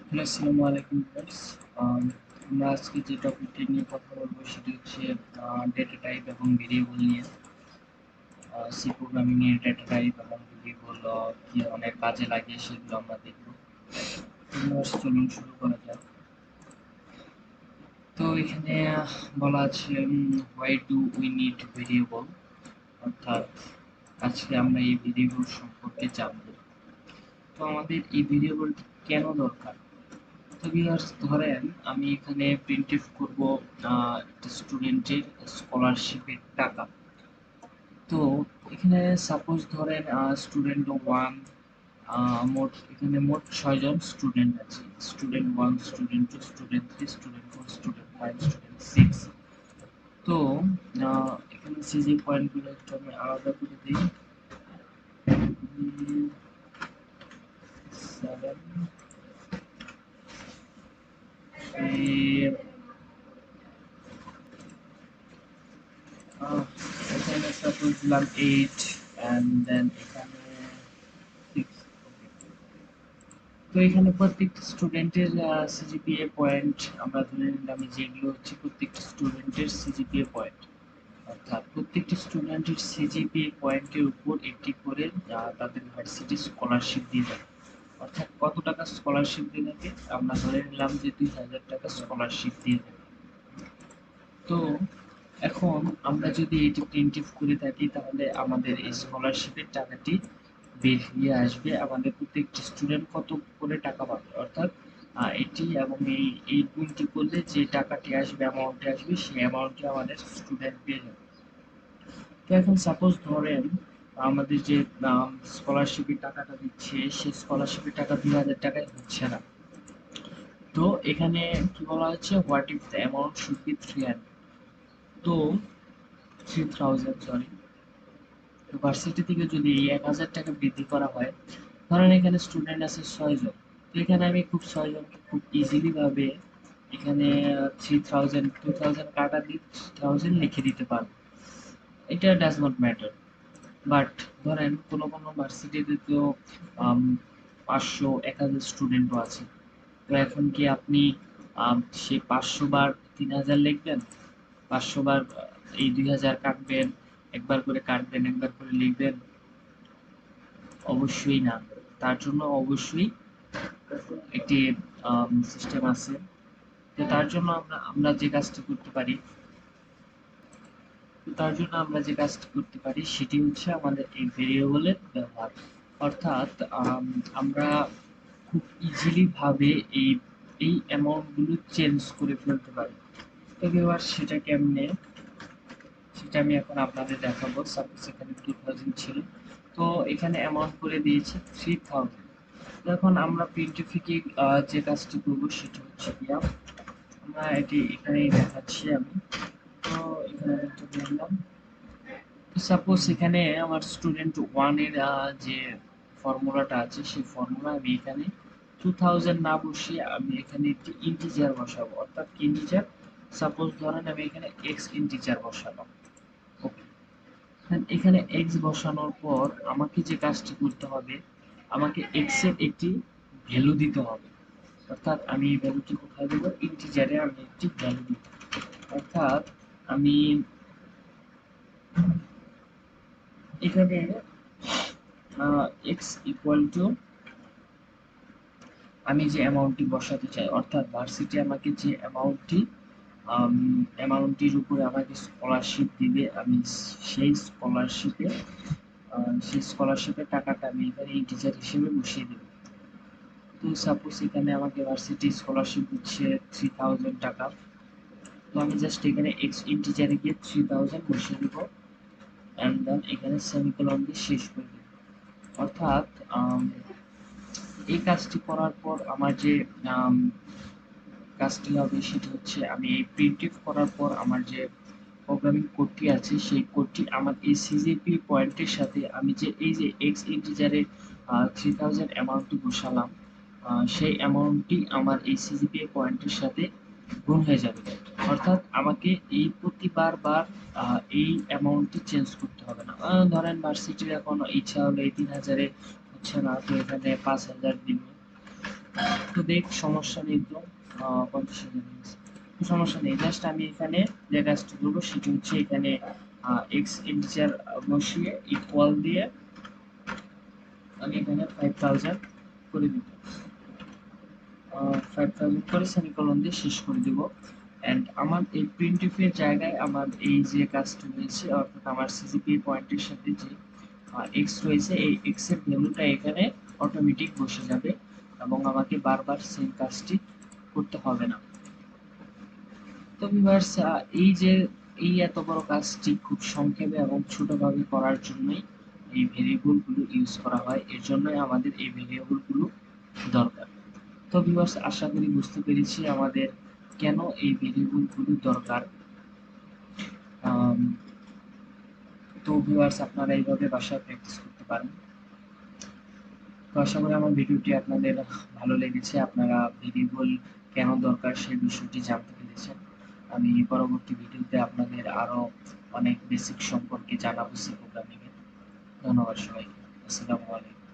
Hello, আসসালামু আলাইকুম viewers. আমরা আজকে যে টপিকটি নিয়ে কথা বলবো সেটি হচ্ছে ডেটা টাইপ এবং ভেরিয়েবল নিয়ে। সি প্রোগ্রামিং এর ডেটা টাইপ এবং ভেরিয়েবল কি ধরনের কাজে লাগে সেগুলো আমরা দেখব। ভিউয়ার্স, চলুন শুরু করা যাক। তো এখানে বলা আছে why do we need variable, অর্থাৎ আজকে আমরা এই ভেরিয়েবল সম্পর্কে জানবো। তো আমাদের এই ভেরিয়েবলটি কেন দরকার? তো ভিউয়ার্স, ধরেন আমি এখানে প্রিন্টএফ করব একটা স্টুডেন্টের স্কলারশিপের টাকা। তো এখানে সাপোজ ধরেন স্টুডেন্ট ওয়ান, মোট এখানে মোট 6 জন স্টুডেন্ট আছে। Student one, student two, student three, student four, student five, student six. তো এখানে সিজি পয়েন্টগুলো একটু আমি আলাদা করে দিই। 7, এখানে সাপোজ দিলাম 8 and then এখানে 6। তো এখানে প্রত্যেকটা স্টুডেন্টের সিজিপিএ পয়েন্ট আমরা ধরে নিলাম, যেগুলো হচ্ছে প্রত্যেকটা স্টুডেন্টের সিজিপিএ পয়েন্ট, অর্থাৎ প্রত্যেকটা স্টুডেন্টের সিজিপিএ পয়েন্টের উপর একটি করে তাদের ভার্সিটি স্কলারশিপ দিয়ে দেয়। অর্থাৎ কত টাকা স্কলারশিপ দিয়ে থাকে, আমরা ধরে নিলাম যে 2000 টাকা স্কলারশিপ দিয়ে দেয়। তো এখন আমরা যদি এটি প্রিন্টএফ করে থাকি তাহলে আমাদের এই স্কলারশিপের টাকাটি বেরিয়ে আসবে, আমাদের প্রত্যেকটি স্টুডেন্ট কত করে টাকা পাবে, অর্থাৎ এটি এবং এই গুণটি করলে যে টাকাটি আসবে, অ্যামাউন্টটি আসবে, সেই অ্যামাউন্টটি আমাদের স্টুডেন্ট পেয়ে যাবে। তো এখন সাপোজ ধরেন আমাদের যে স্কলারশিপের টাকাটা দিচ্ছে সেই স্কলারশিপের টাকা 2000 টাকায় হচ্ছে না। তো এখানে কি বলা হচ্ছে, what if the amount should be 300, তো 3000 সরি। ভার্সিটি থেকে যদি এই 1000 টাকা বৃদ্ধি করা হয়, ধরেন এখানে স্টুডেন্ট আছে 6 জন। তো এখানে আমি খুব 6 জনকে খুব ইজিলি ভাবে এখানে 3000 2000 কাটা দিয়ে 3000 লিখে দিতে পারবো। এটা ডাজ নট ম্যাটার। বাট ধরেন কোনো কোনো ভার্সিটিতে তো 500 1000 স্টুডেন্টও আছে। তো এখন কি আপনি সেই 500 বার 3000 লিখবেন? 500 বার এই 2000 কাটবেন, একবার করে কাটবেন, একবার করে লিখবেন? অবশ্যই না। তার জন্য অবশ্যই একটি সিস্টেম আছে। তো তার জন্য আমরা যে কাজটি করতে পারি, সেটি হচ্ছে আমাদের এই ভেরিয়েবলের ব্যবহার। অর্থাৎ আমরা খুব ইজিলি ভাবে এই এই অ্যামাউন্ট গুলো চেঞ্জ করে ফেলতে পারি। তো এবার সেটা কেমনে, সেটা আমি এখন আপনাদের দেখাবো। সাপোজ এখানে 2000 ছিল, তো এখানে অ্যামাউন্ট করে দিয়েছি 3000। তো এখন আমরা প্রিন্টএফে কি যে কাজটি করব সেটা হচ্ছে গিয়া, আমরা এটি এখানেই দেখাচ্ছি আমি। তো এখানে একটা দিলাম। তো সাপোজ এখানে আমার স্টুডেন্ট ওয়ান এর যে ফর্মুলাটা আছে সেই ফর্মুলা আমি এখানে 2000 না বসিয়ে আমি এখানে একটি ইন্টিজার বসাবো, অর্থাৎ ইন্টিজার। সাপোজ ধরেন আমি এখানে এক্স ইন্টিজার বসালাম। ওকে, এখানে এক্স বসানোর পর আমাকে যে কাজটি করতে হবে, আমাকে এক্স এর একটি ভ্যালু দিতে হবে। অর্থাৎ আমি এই ভ্যালুটি কোথায় দেবো, ইন্টিজারে আমি একটি ভ্যালু দিব। অর্থাৎ আমি এখানে এক্স ইকুয়াল টু আমি যে অ্যামাউন্টটি বসাতে চাই, অর্থাৎ ভার্সিটি আমাকে যে অ্যামাউন্টটির উপরে আমাকে স্কলারশিপ দিবে, আমি সেই স্কলারশিপের টাকাটা আমি এখানে ইন্টিজার হিসেবে বসিয়ে দেব। তো সাপোজ এখানে আমাকে ভার্সিটি স্কলারশিপ দিচ্ছে 3000 টাকা। তো আমি জাস্ট এখানে এক্স ইন্টিজারে গিয়ে 3000 বসিয়ে দেবো, অ্যান্ড দেন এখানে সেমিকোলন দিয়ে শেষ করে দেব। অর্থাৎ এই কাজটি করার পর আমার যে কাজটি হবে সেটি হচ্ছে, আমি এই প্রিন্টএফ করার পর আমার যে প্রোগ্রামিং কোডটি আছে সেই কোডটি আমার এই সিজিপি পয়েন্টের সাথে আমি যে এই যে এক্স ইন্টিজারে 3000 অ্যামাউন্টটি বসালাম, সেই অ্যামাউন্টটি আমার এই সিজিপি পয়েন্টের সাথে গুণ হয়ে যাবে। অর্থাৎ আমাকে এই প্রতিবার এই অ্যামাউন্টটি চেঞ্জ করতে হবে না। ধরেন ভার্সিটির এখন ইচ্ছা হলো এই 3000-এ হচ্ছে না, তো এখানে 5000 দিবে। তো দেখ সমস্যা নেই তো, 50,000 সমস্যা নেই। জাস্ট আমি এখানে যে কাজটা করবো সেটা হচ্ছে এখানে এক্স ইন্টিজার বসিয়ে ইকুয়াল দিয়ে আমি এখানে 5,000 করে দিব, 5,000 করে সেমিকোলন দিয়ে শেষ করে দিব। এন্ড আমার এই প্রিন্টএফ এর জায়গায় আমার এই যে কাজটা রয়েছে অর্থাৎ আমার সিজিপিএ পয়েন্টের সাথে যে এক্স রয়েছে এই এক্স এর ভ্যালুটা এখানে অটোমেটিক বসে যাবে এবং আমাকে বারবার সেম কাজটি করতে হবে না। তো ভিউয়ার্স, এই যে এই এত বড় কাজটি খুব সংক্ষেপে এবং ছোটভাবে করার জন্যই এই ভেরিয়েবল গুলো ইউজ করা হয়, এর জন্যই আমাদের এই ভেরিয়েবল গুলো দরকার। তো ভিউয়ার্স, আশা করি বুঝতে পেরেছি আমাদের কেন এই ভেরিয়েবল গুলো দরকার। আম, তো ভিউয়ার্স, আপনারা এইভাবে বাসায় প্র্যাকটিস করতে পারেন। তো আশা করি আমার ভিডিওটি আপনাদের ভালো লেগেছে, আপনারা ভেরিয়েবল কেন দরকার সেই বিষয়টি জানতে পেরেছেন। আমি পরবর্তী ভিডিওতে আপনাদের আরো অনেক বেসিক সম্পর্কে জানাবো সি প্রোগ্রামিং এর। ধন্যবাদ সবাইকে। আসসালামু আলাইকুম।